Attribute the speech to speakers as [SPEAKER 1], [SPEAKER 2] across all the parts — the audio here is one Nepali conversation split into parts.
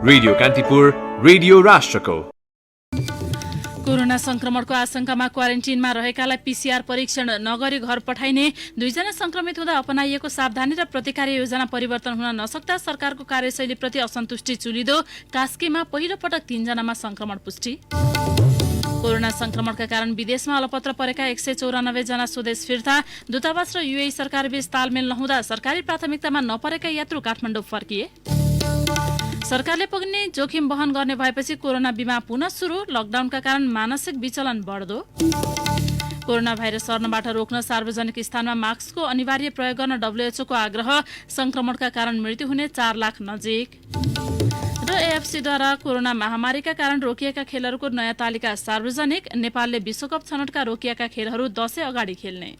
[SPEAKER 1] रेडियो कान्तिपुर, रेडियो राष्ट्रको।
[SPEAKER 2] कोरोना संक्रमणको आशंकामा क्वारेन्टिनमा रहेकालाई पीसीआर परीक्षण नगरी घर पठाइने, 2 जना संक्रमित हुँदा अपनाइएको सावधानी र प्रतिकार योजना परिवर्तन हुन नसक्दा सरकारको कार्यशैलीप्रति असन्तुष्टि चुलिदो, कास्कीमा पहिलो पटक 3 जनामा संक्रमण पुष्टि। कोरोना संक्रमणका कारण विदेशमा अलपत्र परेका 194 जना स्वदेश फिर्ता, दूतावास र यूएई सरकारबीच तालमेल नहुँदा सरकारी प्राथमिकतामा नपरेका यात्रु काठमाडौँ फर्किए। सरकारले पुग्ने जोखिम वहन गर्ने भएपछि कोरोना बिमा पुनः सुरु, लकडाउनका कारण मानसिक विचलन बढ्दो। कोरोना भाइरस सर्नबाट रोक्न सार्वजनिक स्थानमा मास्कको अनिवार्य प्रयोग गर्न डब्ल्युएचओ को आग्रह, संक्रमणका कारण मृत्यु हुने 4 लाख नजिक। र एएफसीद्वारा कोरोना महामारीका कारण रोकिएका खेलहरूको नयाँ तालिका सार्वजनिक, नेपालले विश्वकप छनौटका रोकिएका खेलहरू 10 अगाडि खेल्ने।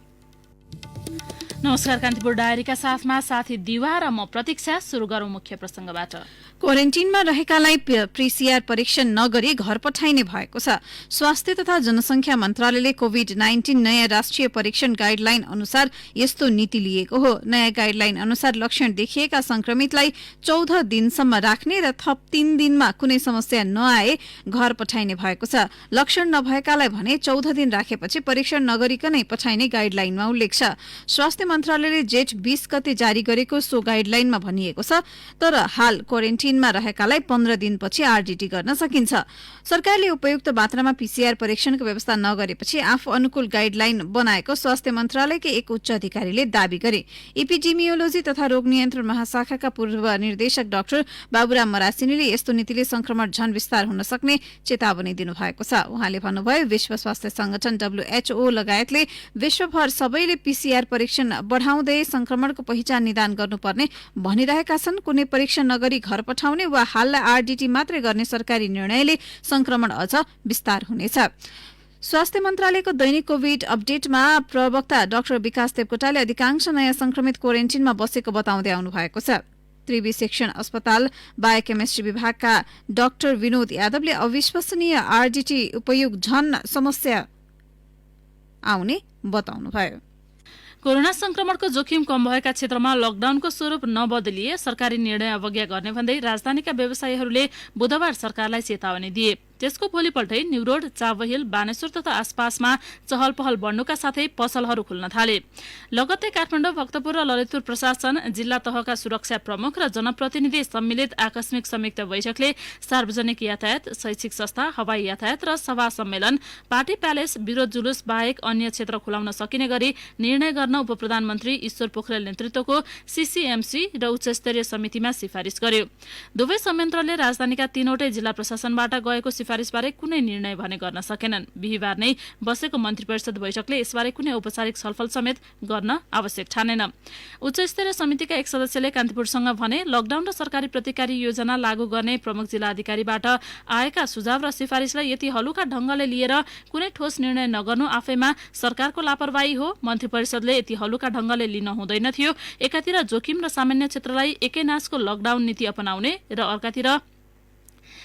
[SPEAKER 2] नमस्कार, कान्तिपुर डायरीका साथमा साथी दिवा र म प्रतीक्षा। सुरु गरौं मुख्य प्रसंगबाट।
[SPEAKER 3] क्वारेन्टिनमा रहेकालाई पीसीआर परीक्षण नगरी घर पठाइने भएको छ। स्वास्थ्य तथा जनसंख्या मन्त्रालयले कोभिड-19 नयाँ राष्ट्रिय परीक्षण गाइडलाइन अनुसार यस्तो नीति लिएको हो। नयाँ गाइडलाइन अनुसार लक्षण देखिएका संक्रमितलाई 14 दिनसम्म राख्ने र थप 3 दिनमा कुनै समस्या नआए घर पठाइने भएको छ। लक्षण नभएकालाई भने 14 दिन राखेपछि परीक्षण नगरिकनै पठाइने गाइडलाइनमा उल्लेख छ। स्वास्थ्य मन्त्रालयले जेठ 20 गते जारी गरेको सो गाइडलाइनमा भनिएको छ। तर हाल क्वारेन्टिनमा रहेकालाई 15 दिनपछि आरडीटी गर्न सकिन्छ। सरकारले उपयुक्त मात्रामा पीसीआर परीक्षणको व्यवस्था नगरेपछि आफू अनुकूल गाइडलाइन बनाएको स्वास्थ्य मन्त्रालयकै एक उच्च अधिकारीले दावी गरे। एपिडेमियोलोजी तथा रोग नियन्त्रण महाशाखाका पूर्व निर्देशक डाक्टर बाबुराम मरासिनीले यस्तो नीतिले संक्रमण झन विस्तार हुन सक्ने चेतावनी दिनुभएको छ। उहाँले भन्नुभयो, विश्व स्वास्थ्य संगठन डब्ल्युएचओ लगायतले विश्वभर सबैले पीसीआर परीक्षण बढ़ाउँदै संक्रमणको पहिचान निदान गर्नुपर्ने भनिरहेका छन्। कुनै परीक्षण नगरी घर पठाउने वा हाललाई आरडीटी मात्रै गर्ने सरकारी निर्णयले संक्रमण अझ विस्तार हुनेछ। स्वास्थ्य मन्त्रालयको दैनिक कोभिड अपडेटमा प्रवक्ता डाक्टर विकास देवकोटाले अधिकांश नयाँ संक्रमित क्वारेन्टिनमा बसेको बताउँदै आउनु भएको छ। त्रिवी सेक्सन अस्पताल बायोकेमिस्ट्री विभागका डाक्टर विनोद यादवले अविश्वसनीय आरडीटी उपयोग झन समस्या आउने बताउनुभयो।
[SPEAKER 2] कोरोना संक्रमणको जोखिम कम भएका क्षेत्रमा लकडाउनको स्वरूप नबदलिए सरकारी निर्णय अवज्ञा गर्ने भन्दै राजधानीका व्यवसायीहरूले बुधबार सरकारलाई चेतावनी दिए। त्यसको भोलिपल्टै न्यूरोड, चाबहिल, बानेश्वर तथा आसपासमा चहल पहल बढ्नुका साथै पसलहरू खुल्न थाले। लगत्तै काठमाडौँ, भक्तपुर र ललितपुर प्रशासन, जिल्ला तहका सुरक्षा प्रमुख र जनप्रतिनिधि सम्मिलित आकस्मिक संयुक्त बैठकले सार्वजनिक यातायात, शैक्षिक संस्था, हवाई यातायात र सभा सम्मेलन, पार्टी प्यालेस, विरोध जुलुस बाहेक अन्य क्षेत्र खुलाउन सकिने गरी निर्णय गर्न उपप्रधानमन्त्री ईश्वर पोखरेल नेतृत्वको सीसीएमसी र उच्चस्तरीय समितिमा सिफारिस गर्यो। दुवै संयन्त्रले राजधानीका 3वटै जिल्ला प्रशासनबाट गएको सिफारिसबारे कुनै निर्णय भने गर्न सकेनन्। बिहिबार नै बसेको मन्त्री परिषद बैठकले यसबारे कुनै औपचारिक छलफल समेत गर्न आवश्यक ठानेन। उच्चस्तरीय समितिका एक सदस्यले कान्तिपुरसँग भने, लकडाउन र सरकारी प्रतिकारी योजना लागू गर्ने प्रमुख जिल्ला अधिकारीबाट आएका सुझाव र सिफारिसलाई यति हलुका ढंगले लिएर कुनै ठोस निर्णय नगर्नु आफैमा सरकारको लापरवाही हो। मन्त्री परिषदले यति हलुका ढंगले लिन हुँदैन थियो। एकातिर जोखिम र सामान्य क्षेत्रलाई एकै नासको लकडाउन नीति अपनाउने र अर्कातिर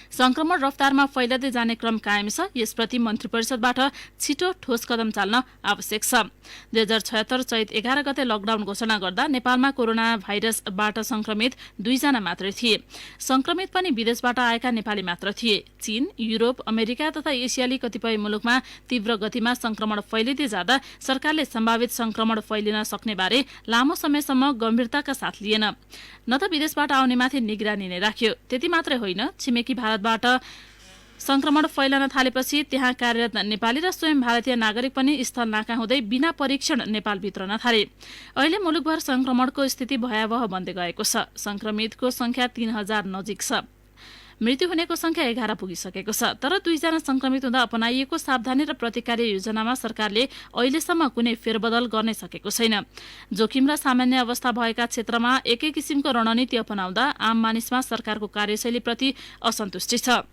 [SPEAKER 2] संक्रमण रफ्तारमा फैलदै जाने क्रम कायम छ। यसप्रति मन्त्री परिषदबाट छिटो ठोस कदम चाल्न आवश्यक छ। 2076 चैत 11 गते लकडाउन घोषणा गर्दा नेपालमा कोरोना भाइरसबाट संक्रमित 2 जना मात्रै थिए। संक्रमित पनि विदेशबाट आएका नेपाली मात्र थिए। चीन, युरोप, अमेरिका तथा एसियाली कतिपय मुलुकमा तीव्र गतिमा संक्रमण फैलिँदै जाँदा सरकारले सम्भावित संक्रमण फैलिन सक्ने बारे लामो समयसम्म गम्भीरताका साथ लिएन, न त विदेशबाट आउनेमाथि निगरानी नै राख्यो। त्यति मात्रै होइन, छिमेकी भारतबाट संक्रमण फैलन थालेपछि त्यहाँ कार्यरत नेपाली र स्वयं भारतीय नागरिक पनि स्थल नाका हुँदै बिना परीक्षण नेपाल भित्रन थाले। अहिले मुलुकभर संक्रमणको स्थिति भयावह बन्दै गएको छ। संक्रमितको संख्या 3000 नजिक छ। मृत्यु हुनेको संख्या 11 पुगिसकेको छ। तर 2 जना संक्रमित हुँदा अपनाइएको सावधानी र प्रतिकार योजनामा सरकारले अहिलेसम्म कुनै फेरबदल गर्नै सकेको छैन। जोखिम र सामान्य अवस्था भएका क्षेत्रमा एकै किसिमको रणनीति अपनाउँदा आम मानिसमा सरकारको कार्यशैलीप्रति असन्तुष्टि छ।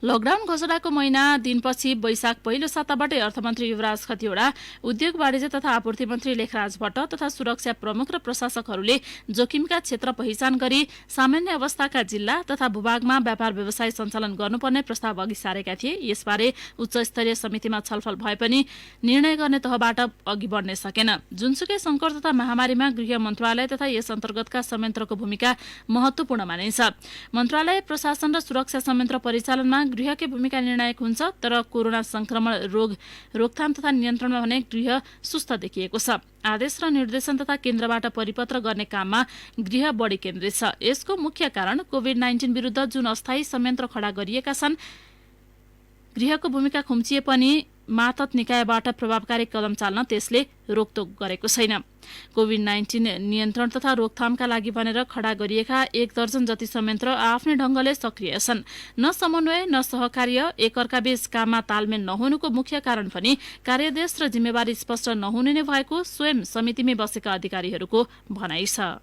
[SPEAKER 2] लकडाउन घोषणाको महिना दिनपछि वैशाख पहिलो साताबाटै अर्थमन्त्री युवराज खतिवडा, उद्योग वाणिज्य तथा आपूर्ति मन्त्री लेखराज भट्ट तथा सुरक्षा प्रमुख र प्रशासकहरूले जोखिमका क्षेत्र पहिचान गरी सामान्य अवस्थाका जिल्ला तथा भूभागमा व्यापार व्यवसाय सञ्चालन गर्नुपर्ने प्रस्ताव अघि सारेका थिए। यसबारे उच्च स्तरीय समितिमा छलफल भए पनि निर्णय गर्ने तहबाट अघि बढ्न सकेन। जुनसुकै संकट तथा महामारीमा गृह मन्त्रालय तथा यस अन्तर्गतका संयन्त्रको भूमिका महत्वपूर्ण मानिन्छ। मन्त्रालय, प्रशासन र सुरक्षा संयन्त्र परिचालनमा गृहकै भूमिका निर्णायक हुन्छ, तर कोरोना संक्रमण रोकथाम तथा नियन्त्रणमा भने गृह सुस्त देखिएको छ। आदेश र निर्देशन तथा केन्द्रबाट परिपत्र गर्ने काममा गृह बढी केन्द्रित छ। यसको मुख्य कारण कोभिड-19 विरुद्ध जुन अस्थायी संयन्त्र खडा गरिएका छन्, गृहको भूमिका खुम्चिए पनि मातहत निकायबाट प्रभावकारी कदम चाल्न त्यसले रोकटोक गरेको छैन। कोभिड-19 नियन्त्रण तथा रोकथामका लागि भनेर खडा गरिएका 1 दर्जन जति संयन्त्र आफ्नै ढंगले सक्रिय छन्। न समन्वय न सहकार्य, एकअर्काबीच काममा तालमेल नहुनुको मुख्य कारण पनि कार्यदेश र जिम्मेवारी स्पष्ट नहुनु नै भएको स्वयं समितिमै बसेका अधिकारीहरूको भनाइ छ।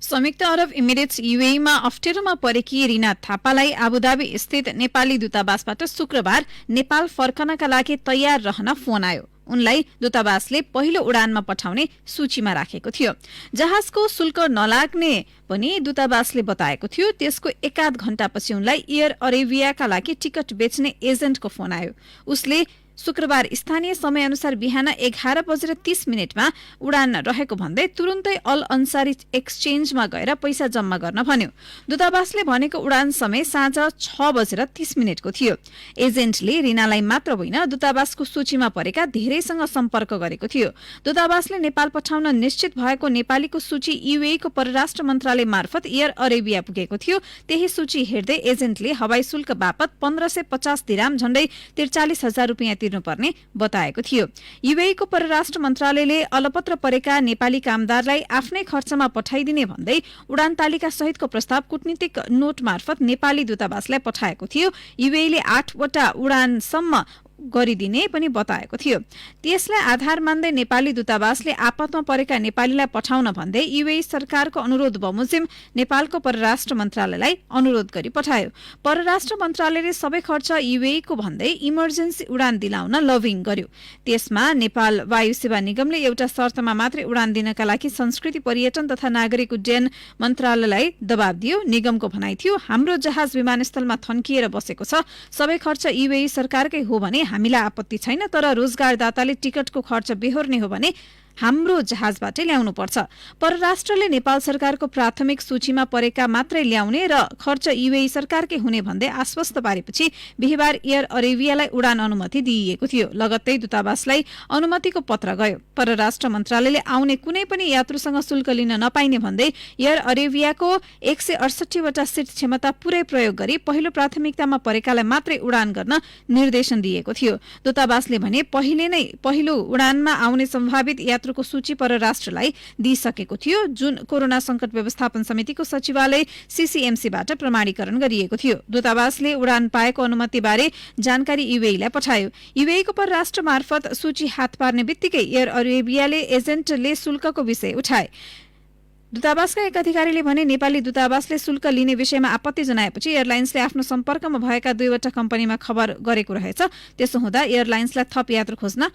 [SPEAKER 3] संयुक्त अरब इमिरेट्स यूएईमा अप्ठ्यारोमा परेकी रिना थापालाई आबुधाबी स्थित नेपाली दूतावासबाट शुक्रबार नेपाल फर्कनका लागि तयार रहन फोन आयो। उनलाई दूतावासले पहिलो उडानमा पठाउने सूचीमा राखेको थियो। जहाजको शुल्क नलाग्ने पनि दूतावासले बताएको थियो। त्यसको एकाध घण्टापछि उनलाई एयर अरेबियाका लागि टिकट बेच्ने एजेन्टको फोन आयो। उसले शुक्रबार स्थानीय समय अनुसार बिहान 11:30 उडान रहेको भन्दै तुरुन्तै अल अन्सारी एक्सचेन्जमा गएर पैसा जम्मा गर्न भन्यो। दूतावासले भनेको उडान समय साँझ 6:30 को थियो। एजेन्टले रिनालाई मात्र होइन, दूतावासको सूचीमा परेका धेरैसँग सम्पर्क गरेको थियो। दूतावासले नेपाल पठाउन निश्चित भएको नेपालीको सूची यूएईको परराष्ट्र मन्त्रालय मार्फत एयर अरेबिया पुगेको थियो। त्यही सूची हेर्दै एजेन्टले हवाई शुल्क बापत 1550 दिराम झण्डै 43,000 रुपियाँ तिर्नुपर्ने बताएको थियो। यूएईको परराष्ट्र मन्त्रालयले अलपत्र परेका नेपाली कामदारलाई आफ्नै खर्चमा पठाइदिने भन्दै उडान तालिका सहितको प्रस्ताव कूटनीतिक नोट मार्फत नेपाली दूतावासलाई पठाएको थियो। यूएईले 8 वटा उडानसम्म गरिदिने पनि बताएको थियो। त्यसलाई आधार मान्दै नेपाली दूतावासले आपतमा परेका नेपालीलाई पठाउन भन्दै यूएई सरकारको अनुरोध बमोजिम नेपालको परराष्ट्र मन्त्रालयलाई अनुरोध गरी पठायो। परराष्ट्र मन्त्रालयले सबै खर्च यूएईको भन्दै इमर्जेन्सी उडान दिलाउन लबिङ गर्यो। त्यसमा नेपाल वायु सेवा निगमले एउटा शर्तमा मात्रै उडान दिनका लागि संस्कृति, पर्यटन तथा नागरिक उड्डयन मन्त्रालयलाई दबाब दियो। निगमको भनाइ थियो, हाम्रो जहाज विमानस्थलमा थन्किएर बसेको छ। सबै खर्च यूएई सरकारकै हो भने हामीलाई आपत्ति छैन, तर रोजगारदाताले टिकटको खर्च बेहोर्ने हो भने हाम्रो जहाजबाटै ल्याउनु पर्छ। परराष्ट्रले नेपाल सरकारको प्राथमिक सूचीमा परेका मात्रै ल्याउने र खर्च यूएई सरकारकै हुने भन्दै आश्वस्त पारेपछि बिहिबार एयर अरेबियालाई उडान अनुमति दिइएको थियो। लगत्तै दूतावासलाई अनुमतिको पत्र गयो। परराष्ट्र मन्त्रालयले आउने कुनै पनि यात्रुसँग शुल्क लिन नपाइने भन्दै एयर अरेबियाको 168 वटा सिट क्षमता पुरै प्रयोग गरी पहिलो प्राथमिकतामा परेकालाई मात्रै उडान गर्न निर्देशन दिएको थियो। दूतावासले भने पहिलो उडानमा आउने सम्भावित को सूची परराष्ट्रलाई दिइसकेको थियो, जुन कोरोना संकट व्यवस्थापन समितिको सचिवालय सीसीएमसीबाट प्रमाणीकरण गरिएको थियो। दूतावासले उडान पाएको अनुमतिबारे जानकारी यूएईलाई पठायो। यूएईको परराष्ट्र मार्फत सूची हात पार्ने बित्तिकै एयर अरेबियाले एजेन्टले शुल्कको विषय उठाए। दूतावासका एक अधिकारीले भने नेपाली दूतावासले शुल्क लिने विषयमा आपत्ति जनाएपछि एयरलाइन्सले आफ्नो सम्पर्कमा भएका 2 वटा कम्पनीमा खबर गरेको रहेछ। त्यसो हुँदा एयरलाइन्सलाई थप यात्रु खोज्न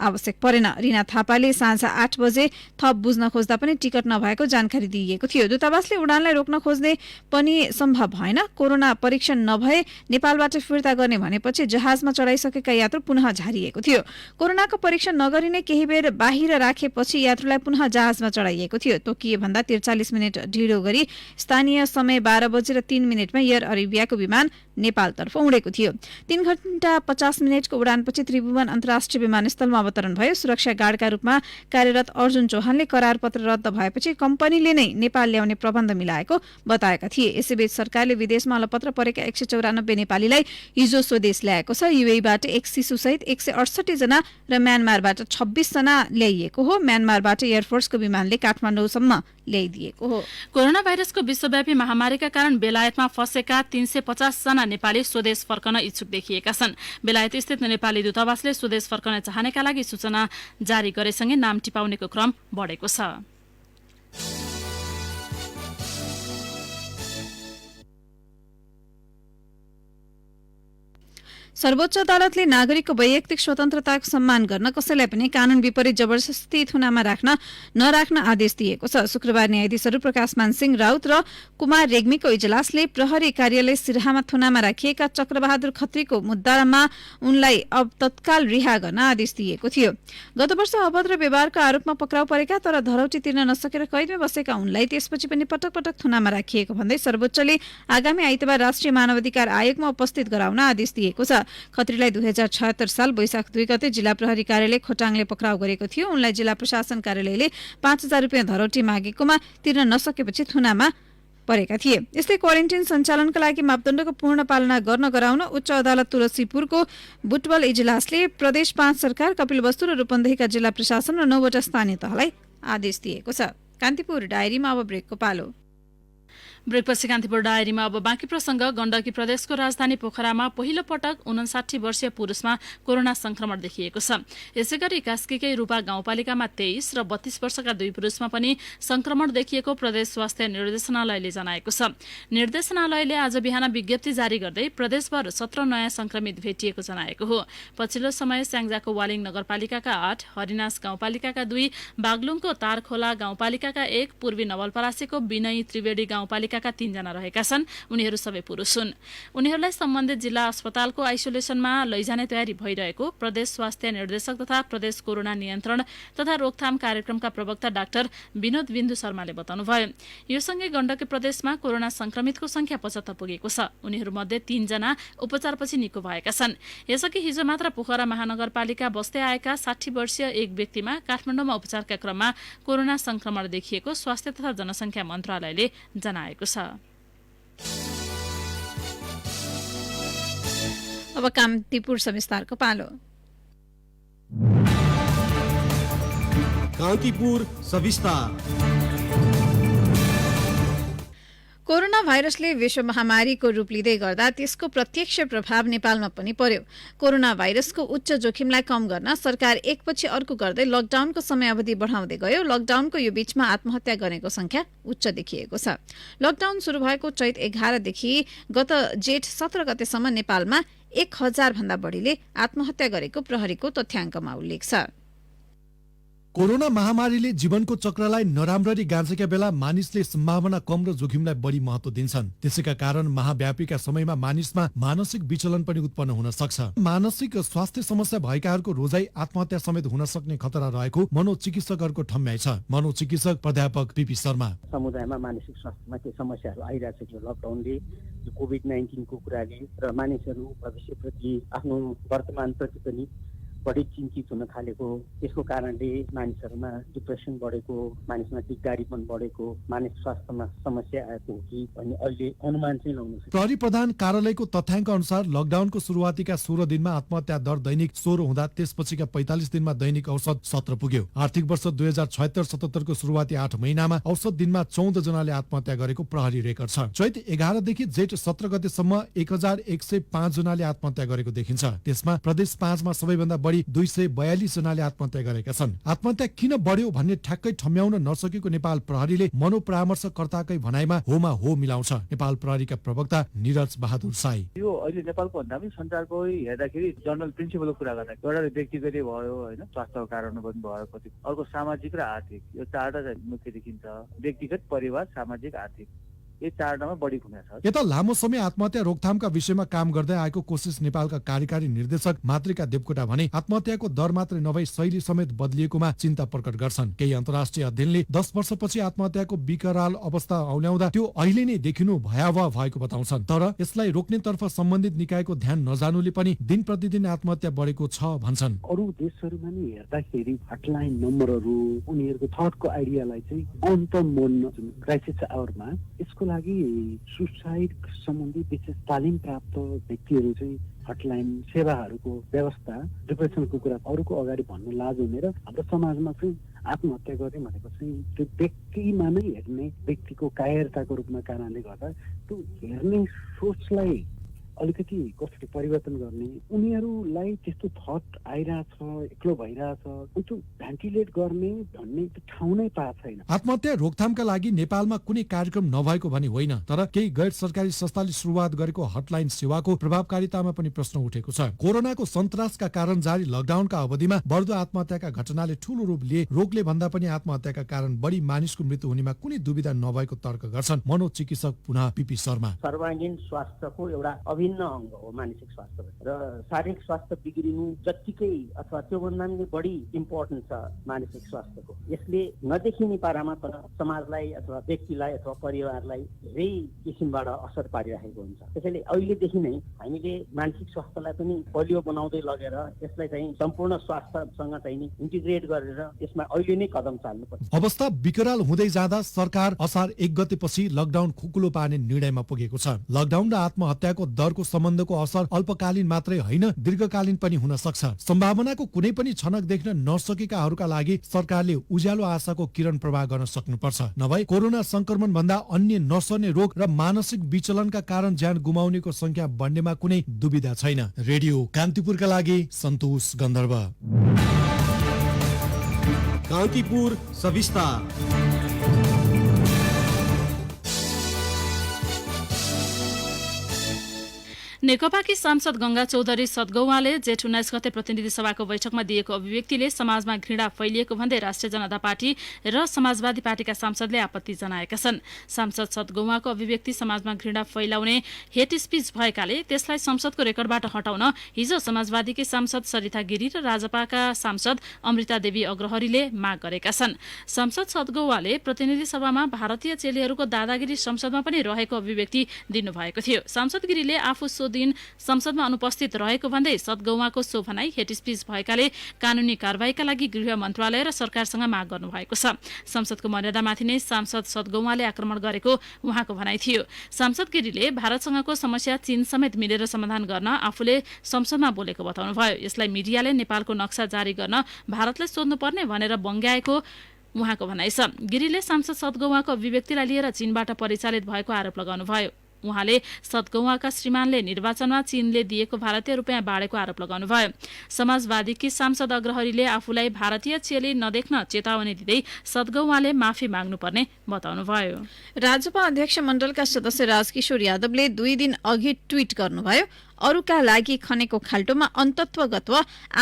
[SPEAKER 3] आवश्यक परेन। रिना थापाले साँझ 8 बजे थप बुझ्न खोज्दा पनि टिकट नभएको जानकारी दिइएको थियो। दूतावासले उडानलाई रोक्न खोज्ने पनि सम्भव भएन। कोरोना परीक्षण नभए नेपालबाट फिर्ता गर्ने भनेपछि जहाजमा चढाइसकेका यात्रु पुनः झारिएको थियो। कोरोनाको परीक्षण नगरिने केही बेर बाहिर राखेपछि यात्रुलाई पुनः जहाजमा चढाइएको थियो। तोकिए भन्दा 43 मिनट ढिलो गरी स्थानीय समय 12:03 एयर अरेबियाको विमान नेपालतर्फ उडेको थियो। 3 घण्टा 50 मिनटको उडानपछि त्रिभुवन अन्तर्राष्ट्रिय विमानस्थलमा अवतरण भयो। सुरक्षा गार्डका रूपमा कार्यरत अर्जुन चौहानले करार पत्र रद्द भएपछि कम्पनीले नै नेपाल ल्याउने प्रबन्ध मिलाएको बताएका थिए। यसैबीच सरकारले विदेशमा अलपत्र परेका 194 नेपालीलाई हिजो स्वदेश ल्याएको छ। यूएईबाट 1 शिशुसहित 168 जना र म्यानमारबाट 26 जना ल्याइएको हो। म्यानमारबाट एयरफोर्सको विमानले काठमाडौँसम्म ल्याइदिएको हो।
[SPEAKER 2] कोरोना भाइरसको विश्वव्यापी महामारीका कारण बेलायतमा फँसेका 350 जना नेपाली स्वदेश फर्कन इच्छुक देखिएका छन्। बेलायत स्थित नेपाली दूतावासले स्वदेश फर्कन चाहनेका लागि सूचना जारी गरेसँगै नाम टिपाउनेको क्रम बढेको छ।
[SPEAKER 3] सर्वोच्च अदालतले नागरिकको वैयक्तिक स्वतन्त्रताको सम्मान गर्न कसैलाई पनि कानून विपरीत जबरजस्ती थुनामा नराख्न आदेश दिएको छ। शुक्रबार न्यायाधीशहरू प्रकाशमान सिंह राउत र कुमार रेग्मीको इजलासले प्रहरी कार्यालय सिराहामा थुनामा राखिएका चक्रबहादुर खत्रीको मुद्दामा उनलाई अब तत्काल रिहा गर्न आदेश दिएको थियो। गत वर्ष अभद्र व्यवहारको आरोपमा पक्राउ परेका तर धरौटी तिर्न नसकेर कैदमा बसेका उनलाई त्यसपछि पनि पटक पटक थुनामा राखिएको भन्दै सर्वोच्चले आगामी आइतबार राष्ट्रिय मानवाधिकार आयोगमा उपस्थित गराउन आदेश दिएको छ। खत्रीलाई 2076 साल वैशाख 2 गते जिल्ला प्रहरी कार्यालय खोटाङले पक्राउ गरेको थियो। उनलाई जिल्ला प्रशासन कार्यालयले 5000 रुपियाँ धरौटी मागेकोमा तिर्न नसकेपछि थुनामा परेका थिए। यस्तै क्वारेन्टाइन सञ्चालनका लागि मापदण्डको पूर्ण पालना गर्न गराउन उच्च अदालत तुलसीपुरको बुटवल इजलासले प्रदेश 5 सरकार, कपिलवस्तु र रूपन्देहीका जिल्ला प्रशासन र 9 वटा स्थानीय तहलाई आदेश दिएको छ। कान्तिपुर डायरीमा अब ब्रेकको पालो।
[SPEAKER 2] ब्रेकपछि कान्तिपुर डायरीमा अब बाँकी प्रसंग। गण्डकी प्रदेशको राजधानी पोखरामा पहिलो पटक 59 वर्षीय पुरुषमा कोरोना संक्रमण देखिएको छ। यसैगरी कास्कीकै रूपा गाउँपालिकामा 23 र 32 वर्षका 2 पुरुषमा पनि संक्रमण देखिएको प्रदेश स्वास्थ्य निर्देशनालयले जनाएको छ। निर्देशनालयले आज बिहान विज्ञप्ति जारी गर्दै प्रदेशभर 17 नयाँ संक्रमित भेटिएको जनाएको हो। पछिल्लो समय स्याङ्जाको वालिङ नगरपालिकाका 8, हरिनास गाउँपालिकाका 2, बागलुङको तारखोला गाउँपालिकाका 1, पूर्वी नवलपरासीको विनयी त्रिवेणी गाउँपालिका 3 जना रहेका छन्। उनीहरू सबै पुरुष हुन्। उनीहरूलाई सम्बन्धित जिल्ला अस्पतालको आइसोलेसनमा लैजाने तयारी भइरहेको प्रदेश स्वास्थ्य निर्देशक तथा प्रदेश कोरोना नियन्त्रण तथा रोकथाम कार्यक्रमका प्रवक्ता डाक्टर विनोद बिन्दु शर्माले बताउनुभयो। यो सँगै गण्डकी प्रदेशमा कोरोना संक्रमितको संख्या 75 पुगेको छ। उनीहरूमध्ये 3 जना उपचारपछि निको भएका छन्। यसअघि हिजो मात्र पोखरा महानगरपालिका बस्दै आएका 60 वर्षीय एक व्यक्तिमा काठमाडौँमा उपचारका क्रममा कोरोना संक्रमण देखिएको स्वास्थ्य तथा जनसंख्या मन्त्रालयले जनाएको छ।
[SPEAKER 3] अब कान्तिपुर सविस्तारको पालो।
[SPEAKER 4] कान्तिपुर सविस्तार।
[SPEAKER 3] कोरोना भाइरसले विश्व महामारीको रूप लिँदै गर्दा त्यसको प्रत्यक्ष प्रभाव नेपालमा पनि पर्यो। कोरोना भाइरसको उच्च जोखिमलाई कम गर्न सरकार एकपछि अर्को गर्दै लकडाउनको समयावधि बढाउँदै गयो। लकडाउनको यो बीचमा आत्महत्या गरेको संख्या उच्च देखिएको छ। लकडाउन सुरु भएको चैत 11 देखि गत जेठ 17 गतेसम्म नेपालमा 1000 भन्दा बढीले आत्महत्या गरेको प्रहरीको तथ्याङ्कमा उल्लेख छ।
[SPEAKER 4] कोरोना महामारीले जीवनको चक्रलाई नराम्ररी गाँसेका बेला मानिसले सम्भावना कम र जोखिमलाई बढी महत्व दिन्छन्। त्यसैका कारण महाव्यापीका समयमा मानिसमा मानसिक विचलन पनि उत्पन्न हुन सक्छ। मानसिक स्वास्थ्य समस्या भएकाहरूको रोजाई आत्महत्या समेत हुन सक्ने खतरा रहेको मनोचिकित्सकहरूको ठम्याइ छ। मनोचिकित्सक प्राध्यापक पीपी शर्मा
[SPEAKER 5] समुदायमा मानसिक स्वास्थ्यमा के समस्याहरू आइरहेको छ। कोभिड-19ले कोभिड-19 को कुराले र मानिसहरू भविष्यप्रति आफ्नो वर्तमानप्रति पनि बढी चिन्तित हुन थालेको, यसको कारणले मानिसहरूमा डिप्रेसन बढेको, मानिसमा दिगदारीपन बढेको, मानसिक स्वास्थ्यमा समस्या आएको हो कि भन्ने अहिले अनुमान चाहिँ लगाउन सकिन्छ।
[SPEAKER 4] प्रहरी प्रधान कार्यालयको तथ्याङ्क अनुसार लकडाउनको सुरुवातीका 16 दिनमा आत्महत्या दर दैनिक 16 हुँदा त्यसपछिका 45 दिनमा दैनिक औसत 17 पुग्यो। आर्थिक वर्ष 2076-77 को सुरुवाती 8 महिनामा औसत दिनमा 14 जनाले आत्महत्या गरेको प्रहरी रेकर्ड छ। चैत 11 देखि जेठ 17 गतेसम्म 1105 जनाले आत्महत्या गरेको देखिन्छ। त्यसमा प्रदेश 5 मा सबैभन्दा 242 जनाले आत्महत्या गरेका छन्। आत्महत्या किन बढ्यो भन्ने ठ्याक्कै ठम्याउन नसकेको नेपाल प्रहरीले मनोपरामर्शकर्ताकै भनाइमा होमा हो मिलाउँछ। नेपाल प्रहरीका प्रवक्ता निरज बहादुर साई
[SPEAKER 6] यो अहिले नेपालको भन्दा पनि संसारको हेर्दाखेरि जनरल प्रिन्सिपलको कुरा गर्दा एउटा व्यक्तिगतै भयो होइन, स्वास्थ्यको कारण पनि भयो, कति अर्को सामाजिक र आर्थिक, यो चारवटा मुख्य देखिन्छ। व्यक्तिगत, परिवार, सामाजिक, आर्थिक, यो चारवटामा बढी भूमिका छ।
[SPEAKER 4] यता लामो समय आत्महत्या रोकथामका विषयमा काम गर्दै आएको कोसिस नेपालका कार्यकारी निर्देशक मातृका देवकोटा भने आत्महत्याको दर मात्रै नभई शैली समेत बदलिएकोमा चिन्ता प्रकट गर्छन्। केही अन्तर्राष्ट्रिय अध्ययनले 10 वर्षपछि आत्महत्याको विकराल अवस्था औल्याउँदा त्यो अहिले नै देखिनु भयावह भएको बताउँछन्। तर यसलाई रोक्नेतर्फ सम्बन्धित निकायको ध्यान नजानुले पनि दिन प्रतिदिन आत्महत्या बढेको छ भन्छन्।
[SPEAKER 7] अरू देशहरूमा नि हेर्दाखेरि हटलाइन नम्बरहरू, उनीहरूको थटको आइडियालाई चाहिँ अन्त मोड्न क्राइसिस आवरमा यसको लागि सुसाइड सम्बन्धी विशेष तालिम प्राप्त व्यक्तिहरू चाहिँ हटलाइन सेवाहरूको व्यवस्था, डिप्रेसनको कुरा अरूको अगाडि भन्न लाज हुने र हाम्रो समाजमा चाहिँ आत्महत्या गर्ने भनेको चाहिँ त्यो व्यक्तिमा नै हेर्ने, व्यक्तिको कायरताको रूपमा कारणले गर्दा त्यो हेर्ने सोचलाई अलिकति कसरी परिवर्तन गर्ने, उनीहरूलाई त्यस्तो थट आइरहेछ, एक्लो भइरहेछ, त्यो भेन्टिलेट गर्ने भन्ने ठाउँ नै पाएको छैन।
[SPEAKER 4] आत्महत्या रोकथामका लागि नेपालमा कुनै कार्यक्रम नभएको भने होइन, तर केही गैर सरकारी संस्थाले सुरुवात गरेको हटलाइन सेवाको प्रभावकारितामा पनि प्रश्न उठेको छ। कोरोनाको सन्तासका कारण जारी लकडाउनका अवधिमा बढ्दो आत्महत्याका घटनाले ठूलो रूप लिए रोगले भन्दा पनि आत्महत्याका कारण बढी मानिसको मृत्यु हुनेमा कुनै दुविधा नभएको तर्क गर्छन् मनोचिकित्सक पुनः पीपी शर्मा।
[SPEAKER 5] सर्वाङ्गीण स्वास्थ्यको एउटा अभिन्न अङ्ग हो मानसिक स्वास्थ्य र शारीरिक स्वास्थ्य बिग्रिनु जत्तिकै अथवा त्योभन्दा पनि बढी इम्पोर्टेन्ट छ मानसिक स्वास्थ्यको। यसले नदेखिने पारामा तर समाजलाई अथवा व्यक्तिलाई अथवा परिवारलाई धेरै किसिमबाट असर पारिरहेको हुन्छ। त्यसैले अहिलेदेखि नै हामीले मानसिक स्वास्थ्यलाई पनि बलियो बनाउँदै लगेर यसलाई चाहिँ सम्पूर्ण स्वास्थ्यसँग चाहिँ इन्टिग्रेट गरेर यसमा अहिले नै कदम चाल्नुपर्छ।
[SPEAKER 4] अवस्था विकराल हुँदै जाँदा सरकार असार 1 गतेपछि लकडाउन खुकुलो पार्ने निर्णयमा पुगेको छ। लकडाउन र आत्महत्याको दरको सम्बन्धको असर अल्पकालीन मात्रै होइन दीर्घकालीन पनि हुन सक्छ। सम्भावनाको कुनै पनि छनक देख्न नसकेकाहरूका लागि सरकारले उज्यालो आशाको किरण प्रवाह गर्न सक्नुपर्छ। नभए कोरोना संक्रमण भन्दा अन्य नसर्ने रोग र मानसिक विचलनका कारण ज्यान गुमाउनेको संख्या बढ्नेमा कुनै दुविधा छैन। रेडियो कान्तिपुरका लागि सन्तोष गन्धर्व।
[SPEAKER 8] कान्तिपुर सविस्ता।
[SPEAKER 2] नेकपाकी सांसद गंगा चौधरी सदगौवाले जेठ 19 गते प्रतिनिधि सभाको बैठकमा दिएको अभिव्यक्तिले समाजमा घृणा फैलिएको भन्दै राष्ट्रिय जनता पार्टी र समाजवादी पार्टीका सांसदले आपत्ति जनाएका छन्। सांसद सदगौवाको अभिव्यक्ति समाजमा घृणा फैलाउने हेट स्पीच भएकाले त्यसलाई संसदको रेकर्डबाट हटाउन हिजो समाजवादीकी सांसद सरिता गिरी र राजपाका सांसद अमृता देवी अग्रहरीले माग गरेका छन्। सांसद सदगौवाले प्रतिनिधि सभामा भारतीय चेलीहरूको दादागिरी संसदमा पनि रहेको अभिव्यक्ति दिनुभएको थियो। सांसद गिरीले आफू दिन संसदमा अनुपस्थित रहेको भन्दै सदगौवाको सो भनाई हेट स्पीच भएकाले कानूनी कारबाहीका लागि गृह मन्त्रालय र सरकारसँग माग गर्नुभएको छ। संसदको मर्यादामाथि नै सांसद सदगौवाले आक्रमण गरेको उहाँको भनाई थियो। सांसद गिरीले भारतसँगको समस्या चीन समेत मिलेर समाधान गर्न आफूले संसदमा बोलेको बताउनुभयो। यसलाई मिडियाले नेपालको नक्सा जारी गर्न भारतले सोध्नुपर्ने भनेर बङ्ग्याएको उहाँको भनाइ छ। गिरीले सांसद सदगौवाको अभिव्यक्तिलाई लिएर चीनबाट परिचालित भएको आरोप लगाउनुभयो। उहाँले सदगौवाका श्रीमानले निर्वाचनमा चीनले दिएको भारतीय रुपियाँ बाँडेको आरोप लगाउनुभयो। समाजवादीकी सांसद अग्रहरीले आफूलाई भारतीय चेली नदेख्न चेतावनी दिँदै सदगौवाले माफी माग्नुपर्ने बताउनुभयो।
[SPEAKER 3] राजपा अध्यक्ष मण्डलका सदस्य राजकिशोर यादवले 2 दिन अघि ट्वीट गर्नुभयो, अरूका लागि खनेको खाल्टोमा अन्तत्वगत्व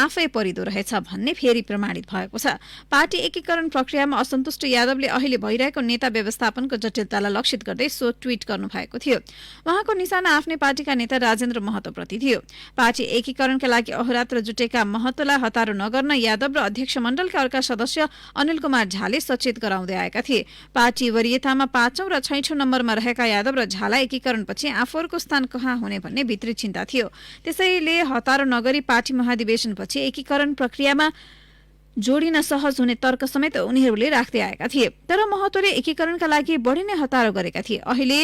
[SPEAKER 3] आफै परिदो रहेछ भन्ने फेरि प्रमाणित भएको छ। पार्टी एकीकरण प्रक्रियामा असन्तुष्ट यादवले अहिले भइरहेको नेता व्यवस्थापनको जटिलतालाई लक्षित गर्दै सो ट्वीट गर्नुभएको थियो। उहाँको निशाना आफ्नै पार्टीका नेता राजेन्द्र महतोप्रति थियो। पार्टी एकीकरणका लागि अहोरात्र जुटेका महतोलाई हतारो नगर्न यादव र अध्यक्ष मण्डलका अर्का सदस्य अनिल कुमार झाले सचेत गराउँदै आएका थिए। पार्टी वरियतामा 5औं र 6औं नम्बरमा रहेका यादव र झाला एकीकरणपछि आफूहरूको स्थान कहाँ हुने भन्ने भित्री चिन्ता थियो। त्यसैले हतारो नगरी पार्टी महाधिवेशनपछि एकीकरण प्रक्रियामा जोडिन सहज हुने तर्क समेत उनीहरूले राख्दै आएका थिए। तर महतोले एकीकरणका लागि बढी नै हतारो गरेका थिए। अहिले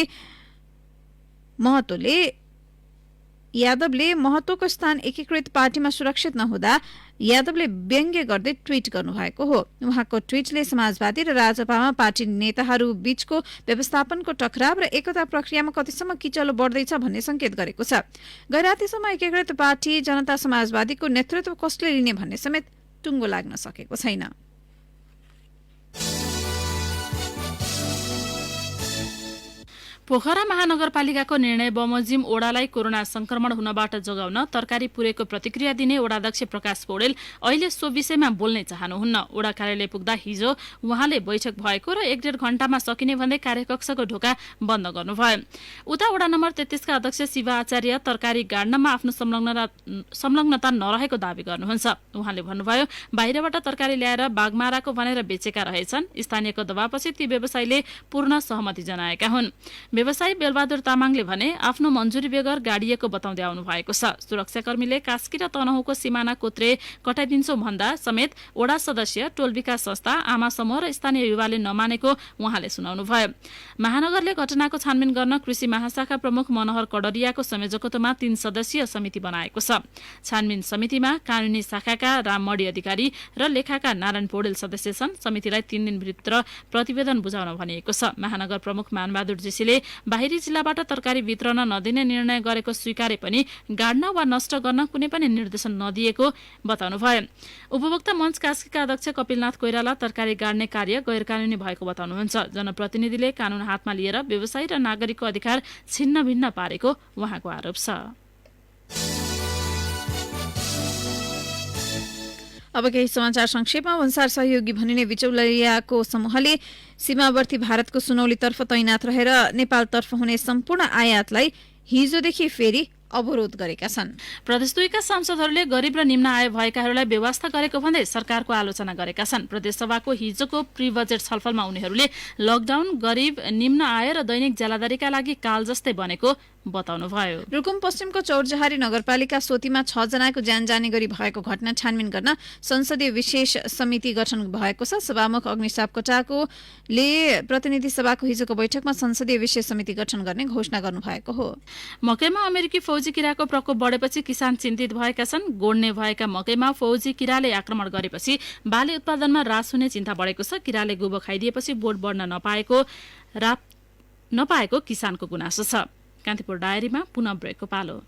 [SPEAKER 3] यादवले महतोको स्थान एकीकृत पार्टीमा सुरक्षित नहुँदा यादवले व्यङ्ग्य गर्दै ट्वीट गर्नुभएको हो। उहाँको ट्वीटले समाजवादी र राजपामा पार्टी नेताहरू बीचको व्यवस्थापनको टकराव र एकता प्रक्रियामा कतिसम्म किचलो बढ्दैछ भन्ने संकेत गरेको छ। गैरातीसम्म एकीकृत पार्टी जनता समाजवादीको नेतृत्व कसले लिने भन्ने समेत टुङ्गो लाग्न सकेको छैन।
[SPEAKER 2] पोखरा महानगरपालिकाको निर्णय बमोजिम ओडालाई कोरोना संक्रमण हुनबाट जोगाउन तरकारी पुरेको प्रतिक्रिया दिने ओडाध्यक्ष प्रकाश पौडेल अहिले सो विषयमा बोल्नै चाहनुहुन्न। ओडा कार्यालय पुग्दा हिजो उहाँले बैठक भएको र 1.5 घण्टामा सकिने भन्दै कार्यकक्षको ढोका बन्द गर्नुभयो। उता ओडा नम्बर 33 का अध्यक्ष शिव आचार्य तरकारी गाड्नमा आफ्नो संलग्नता नरहेको दावी गर्नुहुन्छ। उहाँले भन्नुभयो, बाहिरबाट तरकारी ल्याएर बागमाराको भनेर बेचेका रहेछन्। स्थानीयको दबावपछि ती व्यवसायीले पूर्ण सहमति जनाएका हुन्। व्यवसायी बेलबहादुर तामाङले भने आफ्नो मन्जुरी बेगर गाडिएको बताउँदै आउनु भएको छ। सुरक्षाकर्मीले कास्की र तनहुको सिमाना कोत्रे कटाइदिन्छौं भन्दा समेत ओडा सदस्य, टोल विकास संस्था, आमा समूह र स्थानीय युवाले नमानेको उहाँले सुनाउनुभयो। महानगरले घटनाको छानबिन गर्न कृषि महाशाखा प्रमुख मनोहर कडरियाको संयोजकत्वमा 3 सदस्यीय समिति बनाएको छ। छानबिन समितिमा कानूनी शाखाका राममणी अधिकारी र लेखाका नारायण पौडेल सदस्य छन्। समितिलाई 3 दिनभित्र प्रतिवेदन बुझाउन भनिएको छ। महानगर प्रमुख मानबहादुर जेसीले बाहिरी जिल्लाबाट तरकारी वितरण नदिने निर्णय गरेको स्वीकारे पनि गाड्न वा नष्ट गर्न कुनै पनि निर्देशन नदिएको बताउनुभयो। उपभोक्ता मञ्च कास्कीका अध्यक्ष कपिलनाथ कोइराला तरकारी गाड्ने कार्य गैरकानूनी भएको बताउनुहुन्छ। जनप्रतिनिधिले कानून हातमा लिएर व्यवसायी र नागरिकको अधिकार छिन्न भिन्न पारेको उहाँको आरोप छ।
[SPEAKER 3] अब केही समाचार संक्षेपमा। भन्सार सहयोगी भनिने बिचौलियाको समूहले सीमावर्ती भारतको सुनौलीतर्फ तैनात रहेर नेपालतर्फ हुने सम्पूर्ण आयातलाई हिजोदेखि फेरि अवरोध गरेका छन्।
[SPEAKER 2] प्रदेश 2 का सांसदहरूले गरिब र निम्न आय भएकाहरूलाई व्यवस्था गरेको भन्दै सरकारको आलोचना गरेका छन्। प्रदेशसभाको हिजोको प्री बजेट छलफलमा उनीहरूले लकडाउन गरिब निम्न आय र दैनिक ज्यालादारीका लागि काल जस्तै बनेको बताउनुभयो।
[SPEAKER 3] रुकुम पश्चिमको चौरजहारी नगरपालिका सोतीमा 6 जनाको ज्यान जाने गरी भएको घटना छानबिन गर्न संसदीय विशेष समिति गठन भएको छ। सभामुख अग्नि सापकोटाले प्रतिनिधि सभाको हिजोको बैठकमा संसदीय विशेष समिति गठन गर्ने घोषणा गर्नुभएको हो।
[SPEAKER 2] मकैमा अमेरिकी फौजी किराको प्रकोप बढेपछि किसान चिन्तित भएका छन्। गोड्ने भएका मकैमा फौजी किराले आक्रमण गरेपछि बाली उत्पादनमा ह्रास हुने चिन्ता बढेको छ। किराले गुबो खाइदिएपछि बोट बढ्न नपाएको किसानको गुनासो छ। कान्तिपुर डायरीमा पुनः ब्रेकको पालो।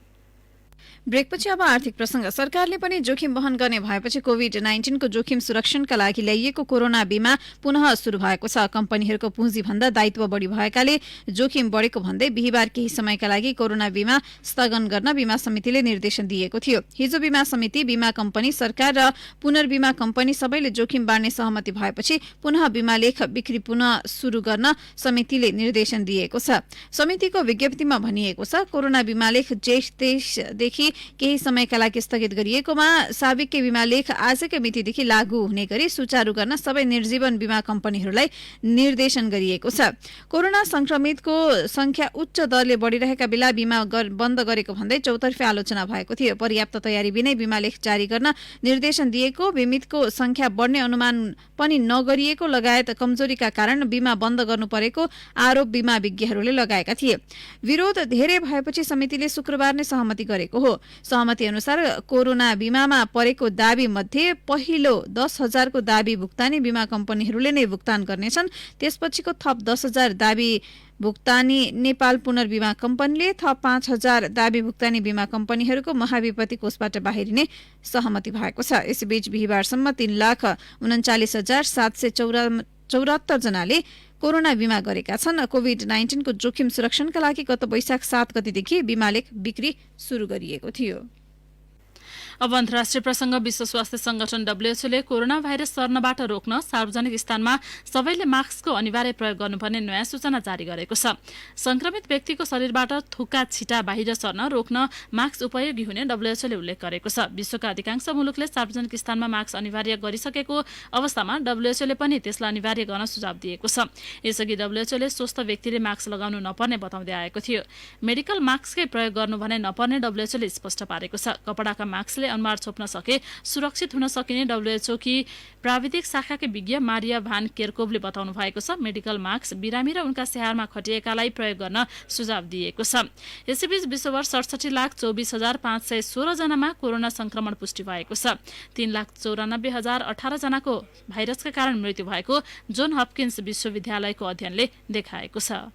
[SPEAKER 3] ब्रेकपछि अब आर्थिक प्रसंग। सरकारले पनि जोखिम वहन गर्ने भएपछि कोभिड-19 को जोखिम सुरक्षणका लागि ल्याइएको कोरोना बीमा पुनः सुरु भएको छ। कम्पनीहरूको पुँजी भन्दा दायित्व बढी भएकाले जोखिम बढेको भन्दै बिहीबार केही समयका लागि कोरोना बीमा स्थगन गर्न बीमा समितिले निर्देशन दिएको थियो। हिजो बीमा समिति, बीमा कम्पनी, सरकार र पुनर्बीमा कम्पनी सबैले जोखिम बाँड्ने सहमति भएपछि पुनः बीमा लेख बिक्री पुनः सुरु गर्न समितिले निर्देशन दिएको छ। समितिको विज्ञप्तिमा भनिएको छ, कोरोना बीमा लेख जेठ 23 देखि केही समयका लागि स्थगित गरिएकोमा साबिककै बीमा लेख आजकै मितिदेखि लागू हुने गरी सुचारू गर्न सबै निर्जीवन बीमा कम्पनीहरूलाई निर्देशन गरिएको छ। कोरोना संक्रमितको संख्या उच्च दरले बढ़िरहेका बेला बीमा बन्द गरेको भन्दै चौतर्फी आलोचना भएको थियो। पर्याप्त तयारी बिनै बीमा लेख जारी गर्न निर्देशन दिएको, बीमितको संख्या बढ्ने अनुमान पनि नगरिएको लगायत कमजोरीका कारण बीमा बन्द गर्नु परेको आरोप बीमा विज्ञहरूले लगाएका थिए। विरोध धेरै भएपछि समितिले शुक्रबार नै सहमति गरेको हो। सहमति अनुसार कोरोना बीमामा परेको दाबी मध्ये पहिलो 10,000 को दाबी भुक्तानी बीमा कम्पनीहरूले नै भुक्तान गर्नेछन्। त्यसपछिको थप 10,000 दाबी भुक्तानी नेपाल पुनर्बीमा कम्पनीले, थप 5,000 दाबी भुक्तानी बीमा कम्पनीहरूको महाविपत्ति कोषबाट बाहिरिने सहमति भएको छ। यसैबीच बिहीबारसम्म 3,39,774 जनाले कोरोना बीमा गरेका छन्। कोभिड-19 को जोखिम सुरक्षणका लागि गत वैशाख 7 गतेदेखि बीमा लेख बिक्री सुरु गरिएको थियो।
[SPEAKER 2] अब अन्तर्राष्ट्रिय प्रसंग। विश्व स्वास्थ्य संगठन WHO कोरोना भाइरस सर्नबाट रोक्न सार्वजनिक स्थानमा सबैले मास्कको अनिवार्य प्रयोग गर्नुपर्ने नयाँ सूचना जारी गरेको छ। संक्रमित व्यक्तिको शरीरबाट थुक्का छिटा बाहिर सर्न रोक्न मास्क उपयोगी हुने WHO उल्लेख गरेको छ। विश्वका अधिकांश मुलुकले सार्वजनिक स्थानमा मास्क अनिवार्य गरिसकेको अवस्थामा WHO पनि त्यसलाई अनिवार्य गर्न सुझाव दिएको छ। यसअघि WHO स्वस्थ व्यक्तिले मास्क लगाउनु नपर्ने बताउँदै आएको थियो। मेडिकल मास्ककै प्रयोग गर्नु भने नपर्ने WHO स्पष्ट पारेको छ। कपडाका मास्कले अनुहार छोप्न सके सुरक्षित हुन सकिने WHO की प्राविधिक शाखाकै विज्ञ मारिया भान केरकोभले बताउनु भएको छ। मेडिकल मास्क बिरामी र उनका स्याहारमा खटिएकालाई प्रयोग गर्न सुझाव दिएको छ। यसैबीच विश्वभर 67,24,516 जनामा कोरोना संक्रमण पुष्टि भएको छ। 3,94,018 जनाको भाइरसका कारण मृत्यु भएको जोन हपकिन्स विश्वविद्यालयको अध्ययनले देखाएको छ।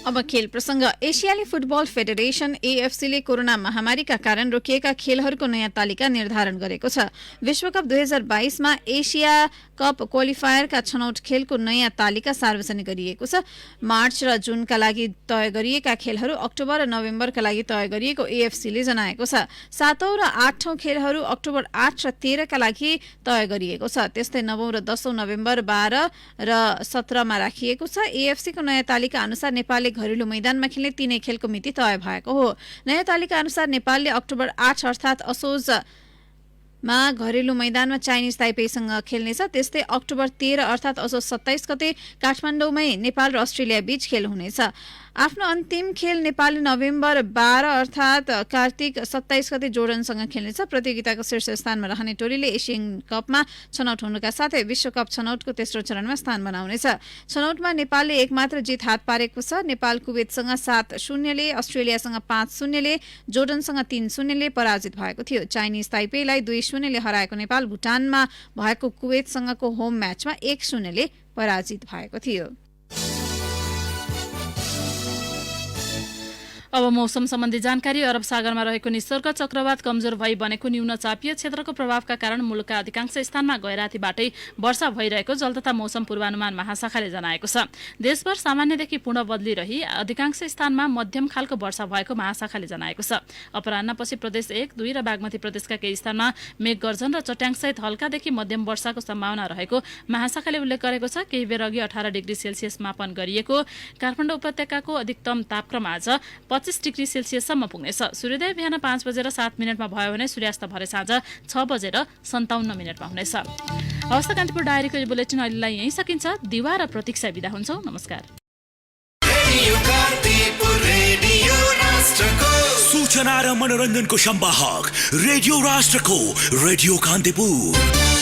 [SPEAKER 3] अब खेल प्रसंग। एशियाली फुटबल फेडरेशन AFC ले कोरोना महामारीका कारण रोकिएका खेलहरूको नयाँ तालिका निर्धारण गरेको छ। विश्वकप 2022 मा एशिया कप क्वालिफायरका छनौट खेलको नयाँ तालिका सार्वजनिक गरिएको छ। मार्च र जुनका लागि तय गरिएका खेलहरू अक्टोबर र नोभेम्बरका लागि तय गरिएको AFC ले जनाएको छ। 7औं र 8औं खेलहरू अक्टोबर 8 र 13 का लागि तय गरिएको छ। त्यस्तै 9औं र 10औं नोभेम्बर 12 र 17 मा राखिएको छ। AFC को नयाँ तालिका अनुसार नेपालले घरेलु मैदानमा खेल्ने तीनै खेलको मिति तय भएको हो। नयाँ तालिका अनुसार नेपालले अक्टोबर 8 अर्थात असोजमा घरेलु मैदानमा चाइनिज ताइपेसँग खेल्नेछ। त्यस्तै अक्टोबर 13 अर्थात असोज 27 गते काठमाडौँमै नेपाल र अस्ट्रेलिया बीच खेल हुनेछ। आफ्नो अन्तिम खेल नेपालले नोभेम्बर 12 अर्थात कार्तिक 27 गते जोर्डनसँग खेल्नेछ। प्रतियोगिताको शीर्ष स्थानमा रहने टोलीले एसियन कपमा छनौट हुनुका साथै विश्वकप छनौटको तेस्रो चरणमा स्थान बनाउनेछ। छनौटमा नेपालले एकमात्र जित हात पारेको छ। नेपाल कुवेतसँग 7-0 ले, अस्ट्रेलियासँग 5-0 ले, जोर्डनसँग 3-0 ले पराजित भएको थियो। चाइनिज ताइपेलाई 2-0 ले हराएको नेपाल भुटानमा भएको कुवेतसँगको होम म्याचमा 1-0 ले पराजित भएको थियो।
[SPEAKER 2] अब मौसम सम्बन्धी जानकारी। अरब सागरमा रहेको निसर्ग चक्रवात कमजोर भई बनेको न्यून चापीय क्षेत्रको प्रभावका कारण मुलुकका अधिकांश स्थानमा गैरातीबाटै वर्षा भइरहेको जल तथा मौसम पूर्वानुमान महाशाखाले जनाएको छ। देशभर सामान्यदेखि पूर्ण बदली रही अधिकांश स्थानमा मध्यम खालको वर्षा भएको महाशाखाले जनाएको छ। अपराह्नपछि प्रदेश 1, 2 र बागमती प्रदेशका केही स्थानमा मेघगर्जन र चट्याङसहित हल्कादेखि मध्यम वर्षाको सम्भावना रहेको महाशाखाले उल्लेख गरेको छ। केही बेर अघि 18 डिग्री सेल्सियस मापन गरिएको काठमाडौँ उपत्यकाको अधिकतम तापक्रम आज 25 डिग्री सेल्सियससम्म पुग्नेछ। सूर्योदय बिहान 5:07 भयो भने सूर्यास्त भरे साँझ 6:57 हुनेछ। हवस् त कान्तिपुर डायरीको यो बुलेटिन अहिलेलाई यहीँ सकिन्छ। दिवा र प्रतीक्षा बिदा हुन्छौँ। नमस्कार।
[SPEAKER 9] सूचना र मनोरञ्जनको संवाहक रेडियो राष्ट्रको रेडियो कान्तिपुर।